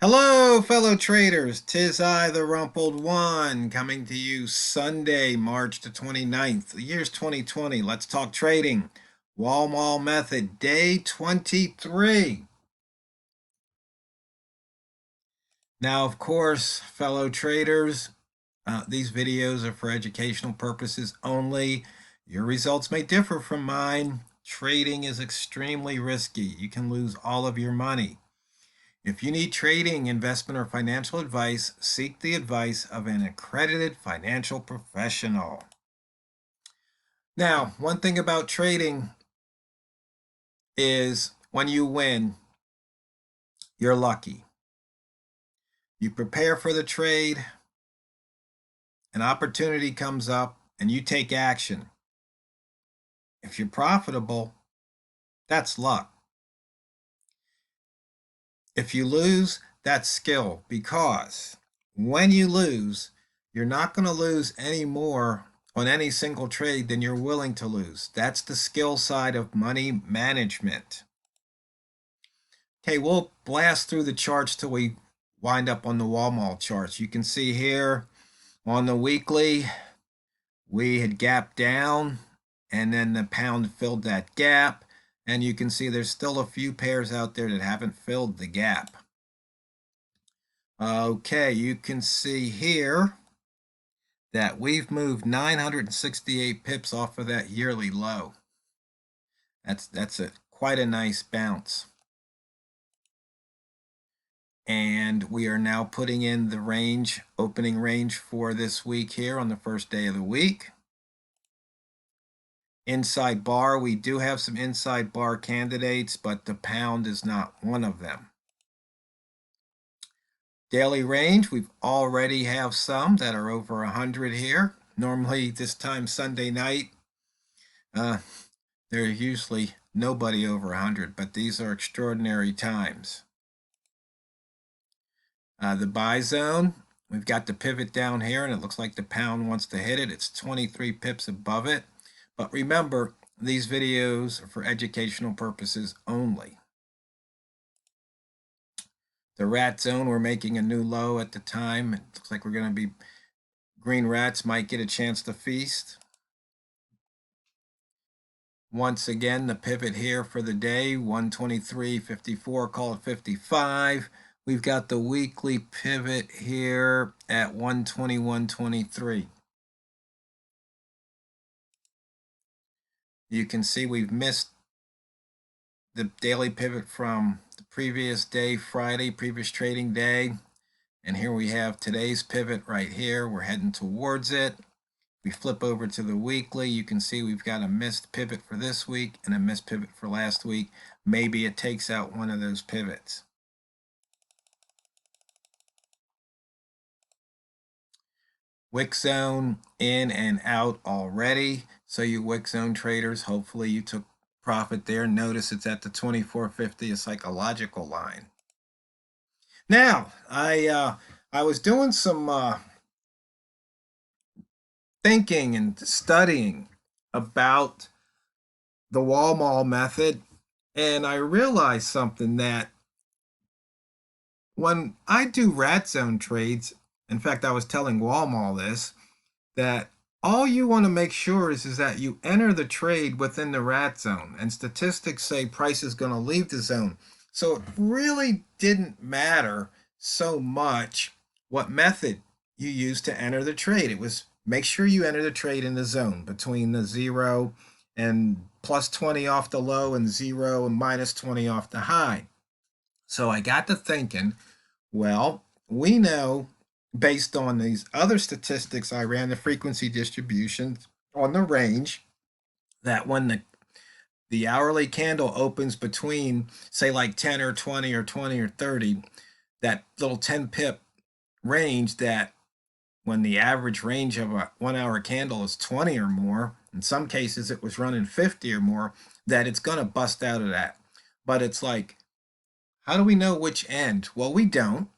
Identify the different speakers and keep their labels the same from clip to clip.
Speaker 1: Hello, fellow traders. 'Tis I, the Rumpled One, coming to you Sunday, March the 29th. The year's 2020. Let's talk trading. Walmal method, day 23. Now, of course, fellow traders, these videos are for educational purposes only. Your results may differ from mine. Trading is extremely risky. You can lose all of your money. If you need trading, investment, or financial advice, seek the advice of an accredited financial professional. Now, one thing about trading is when you win, you're lucky. You prepare for the trade, an opportunity comes up, and you take action. If you're profitable, that's luck. If you lose, that's skill, because when you lose, you're not going to lose any more on any single trade than you're willing to lose. That's the skill side of money management. Okay, we'll blast through the charts till we wind up on the Walmal charts. You can see here on the weekly, we had gapped down, and then the pound filled that gap. And you can see there's still a few pairs out there that haven't filled the gap. Okay, you can see here that we've moved 968 pips off of that yearly low. That's quite a nice bounce. And we are now putting in the range, opening range for this week here on the first day of the week. Inside bar, we do have some inside bar candidates, but the pound is not one of them. Daily range, we've already have some that are over 100 here. Normally this time Sunday night, there's usually nobody over 100, but these are extraordinary times. The buy zone, we've got the pivot down here, and it looks like the pound wants to hit it. It's 23 pips above it. But remember, these videos are for educational purposes only. The rat zone, we're making a new low at the time. It looks like we're going to be, green rats might get a chance to feast. Once again, the pivot here for the day, 123.54, call it 55. We've got the weekly pivot here at 121.23. You can see we've missed the daily pivot from the previous day, Friday, previous trading day. And here we have today's pivot right here. We're heading towards it. We flip over to the weekly. You can see we've got a missed pivot for this week and a missed pivot for last week. Maybe it takes out one of those pivots. Wick zone in and out already. So you wick zone traders, hopefully you took profit there. Notice it's at the 24.50, a psychological line. Now, I was doing some thinking and studying about the Walmal method, and I realized something, that when I do rat zone trades, in fact, I was telling Walmal this, that all you want to make sure is that you enter the trade within the rat zone, and statistics say price is going to leave the zone. So it really didn't matter so much what method you use to enter the trade. It was make sure you enter the trade in the zone between the 0 and plus 20 off the low and 0 and minus 20 off the high. So I got to thinking, well, we know based on these other statistics, I ran the frequency distributions on the range, that when the hourly candle opens between, say, like 10 or 20 or 20 or 30, that little 10 pip range, that when the average range of a 1 hour candle is 20 or more, in some cases it was running 50 or more, that it's going to bust out of that. But it's like, how do we know which end? Well, we don't.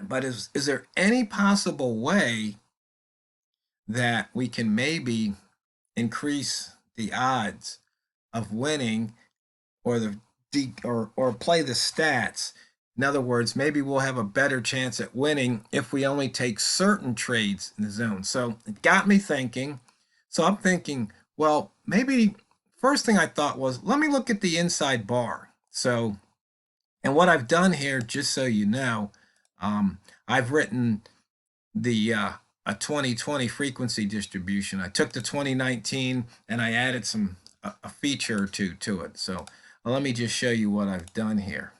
Speaker 1: But is there any possible way that we can maybe increase the odds of winning, or the or play the stats In other words, maybe we'll have a better chance at winning if we only take certain trades in the zone. So it got me thinking. So I'm thinking, well, maybe first thing I thought was, let me look at the inside bar. So, and what I've done here, just so you know, I've written the a 2020 frequency distribution. I took the 2019 and I added a feature or two to it. So let me just show you what I've done here.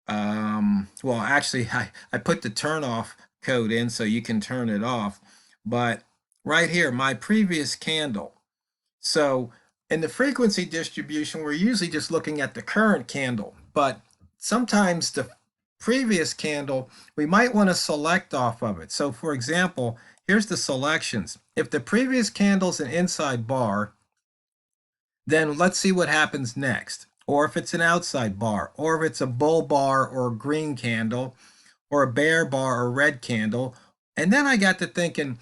Speaker 1: Well, actually, I put the turn off code in so you can turn it off. But right here, my previous candle. So in the frequency distribution, we're usually just looking at the current candle, but sometimes the previous candle, we might want to select off of it. So for example, here's the selections. If the previous candle's an inside bar, then let's see what happens next. Or if it's an outside bar, or if it's a bull bar or a green candle, or a bear bar or red candle. And then I got to thinking,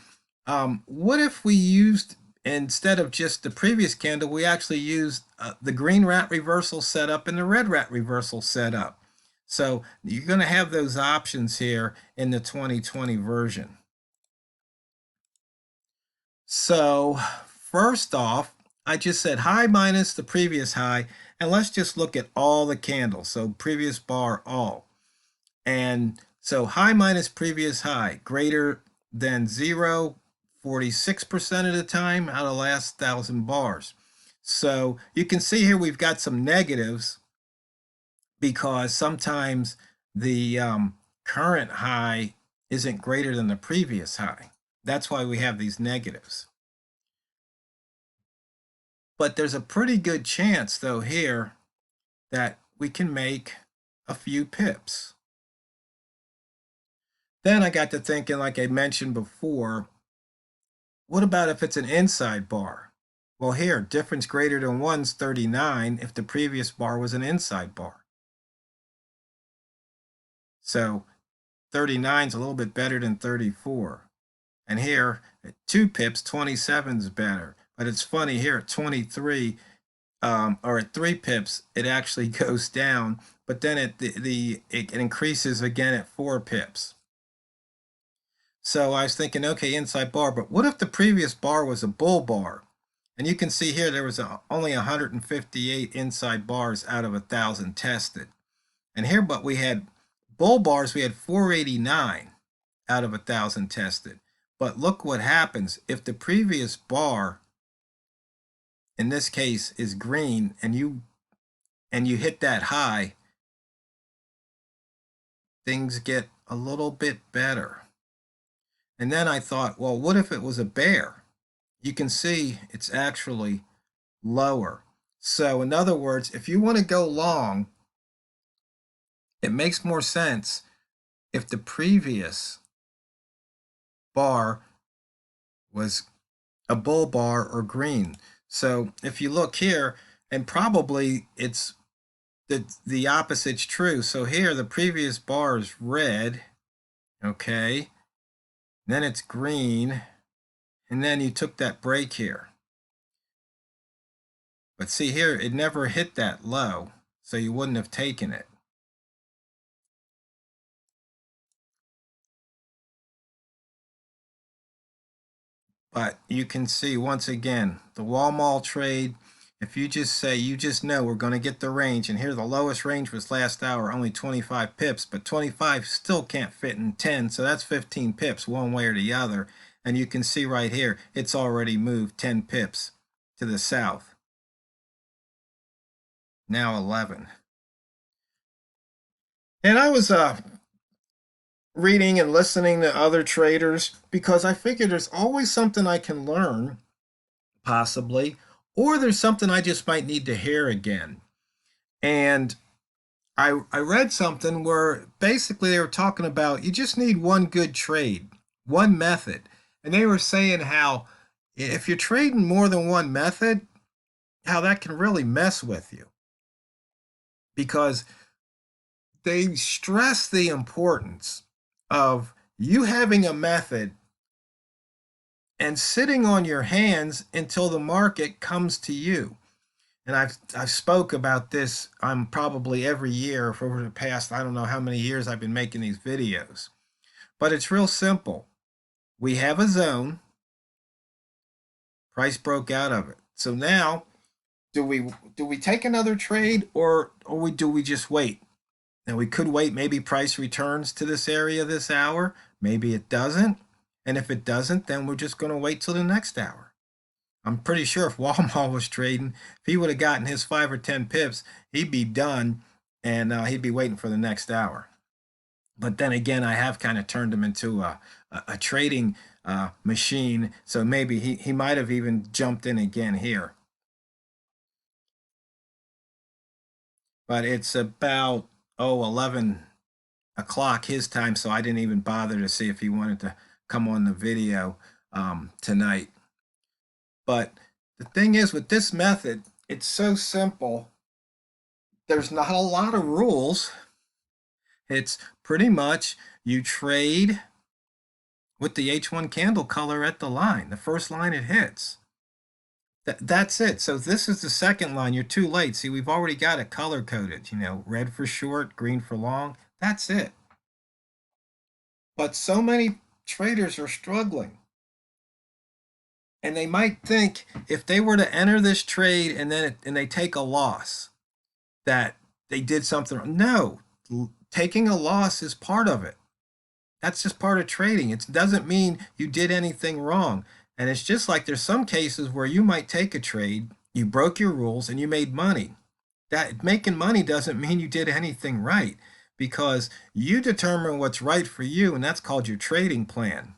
Speaker 1: what if we used, instead of just the previous candle, we actually used the green rat reversal setup and the red rat reversal setup. So you're going to have those options here in the 2020 version. So first off, I just said high minus the previous high, and let's just look at all the candles. So previous bar, all. And so high minus previous high, greater than 0, 46% of the time out of the last 1,000 bars. So you can see here we've got some negatives because sometimes the current high isn't greater than the previous high. That's why we have these negatives. But there's a pretty good chance, though, here that we can make a few pips. Then I got to thinking, like I mentioned before, what about if it's an inside bar? Well, here, difference greater than 1 is 39 if the previous bar was an inside bar. So 39 is a little bit better than 34. And here, at 2 pips, 27 is better. But it's funny, here at 23, or at 3 pips, it actually goes down. But then it increases again at 4 pips. So I was thinking, okay, inside bar, but what if the previous bar was a bull bar? And you can see here there was only 158 inside bars out of 1,000 tested. And here, but we had bull bars, we had 489 out of 1,000 tested. But look what happens if the previous bar, in this case, is green, and you hit that high, things get a little bit better. And then I thought, well, what if it was a bear? You can see it's actually lower. So in other words, if you want to go long, it makes more sense if the previous bar was a bull bar or green. So if you look here, and probably it's the opposite's true. So here the previous bar is red, okay? Then it's green, and then you took that break here. But see here, it never hit that low, so you wouldn't have taken it. But you can see, once again, the Walmal trade, if you just say, you just know we're going to get the range, and here the lowest range was last hour, only 25 pips, but 25 still can't fit in 10, so that's 15 pips one way or the other. And you can see right here, it's already moved 10 pips to the south. Now 11. And I was reading and listening to other traders because I figured there's always something I can learn, possibly, or there's something I just might need to hear again. And I read something where basically they were talking about you just need one good trade, one method. And they were saying how if you're trading more than one method, how that can really mess with you. Because they stress the importance of you having a method and sitting on your hands until the market comes to you. and I've spoke about this probably every year for over the past, I don't know how many years I've been making these videos. But it's real simple. We have a zone, price broke out of it. So now do we take another trade, or do we just wait? And we could wait, maybe price returns to this area this hour, maybe it doesn't. And if it doesn't, then we're just going to wait till the next hour. I'm pretty sure if Walmal was trading, if he would have gotten his 5 or 10 pips, he'd be done, and he'd be waiting for the next hour. But then again, I have kind of turned him into a trading machine, so maybe he might have even jumped in again here. But it's about 11 o'clock his time, so I didn't even bother to see if he wanted to come on the video tonight. But the thing is, with this method, it's so simple. There's not a lot of rules. It's pretty much you trade with the H1 candle color at the line, the first line it hits. That's it. So this is the second line. You're too late. See, we've already got it color coded, red for short, green for long. That's it. But so many traders are struggling. And they might think if they were to enter this trade and they take a loss, that they did something wrong. No, taking a loss is part of it. That's just part of trading. It doesn't mean you did anything wrong. And it's just like there's some cases where you might take a trade, you broke your rules, and you made money. That making money doesn't mean you did anything right, because you determine what's right for you, and that's called your trading plan,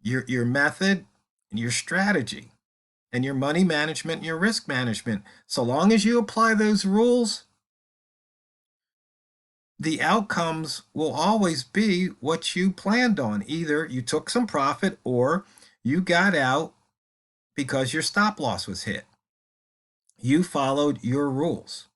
Speaker 1: your method, and your strategy, and your money management and your risk management. So long as you apply those rules, the outcomes will always be what you planned on. Either you took some profit or you got out because your stop loss was hit. You followed your rules.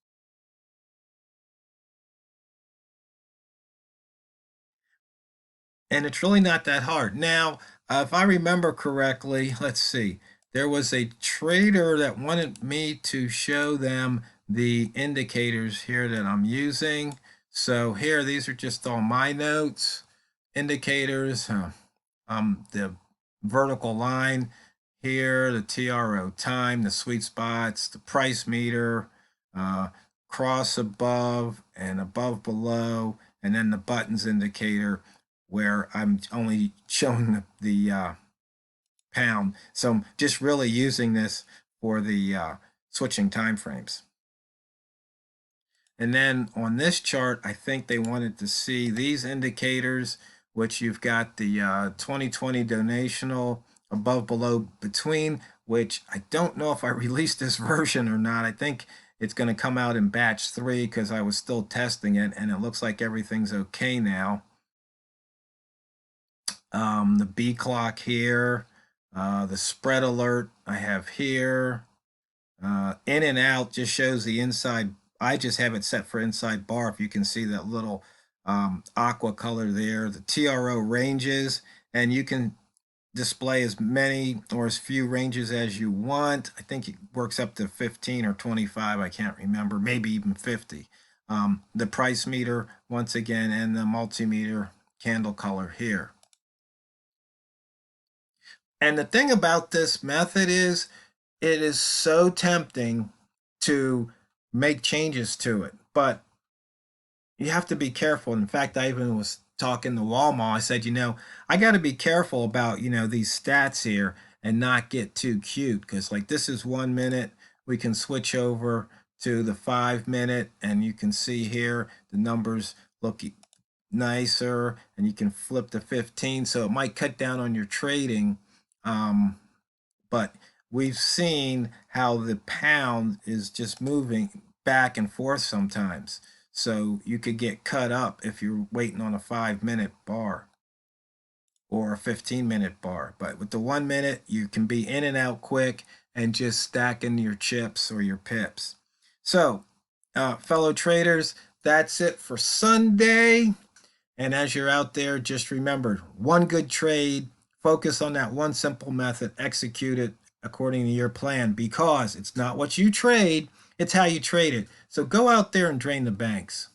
Speaker 1: And it's really not that hard. Now, if I remember correctly, let's see, there was a trader that wanted me to show them the indicators here that I'm using. So here, these are just all my notes, indicators, the vertical line here, the TRO time, the sweet spots, the price meter, cross above and above below, and then the buttons indicator where I'm only showing the pound. So I'm just really using this for the switching time frames. And then on this chart, I think they wanted to see these indicators, which you've got the 2020 donational above, below, between, which I don't know if I released this version or not. I think it's going to come out in batch 3 because I was still testing it, and it looks like everything's okay now. The B clock here, the spread alert I have here, in and out just shows the inside. I just have it set for inside bar. If you can see that little aqua color there, the TRO ranges, and you can display as many or as few ranges as you want. I think it works up to 15 or 25. I can't remember, maybe even 50. The price meter once again, and the multimeter candle color here. And the thing about this method is it is so tempting to make changes to it, but you have to be careful. In fact, I even was talking to Walmal. I said, I got to be careful about, these stats here and not get too cute, because like this is 1 minute. We can switch over to the 5 minute, and you can see here the numbers look nicer, and you can flip to 15. So it might cut down on your trading. But we've seen how the pound is just moving back and forth sometimes. So you could get cut up if you're waiting on a 5-minute bar or a 15-minute bar. But with the 1 minute, you can be in and out quick and just stacking your chips or your pips. So, fellow traders, that's it for Sunday. And as you're out there, just remember, one good trade, focus on that one simple method, execute it according to your plan, because it's not what you trade, It's how you trade it. So go out there and drain the banks.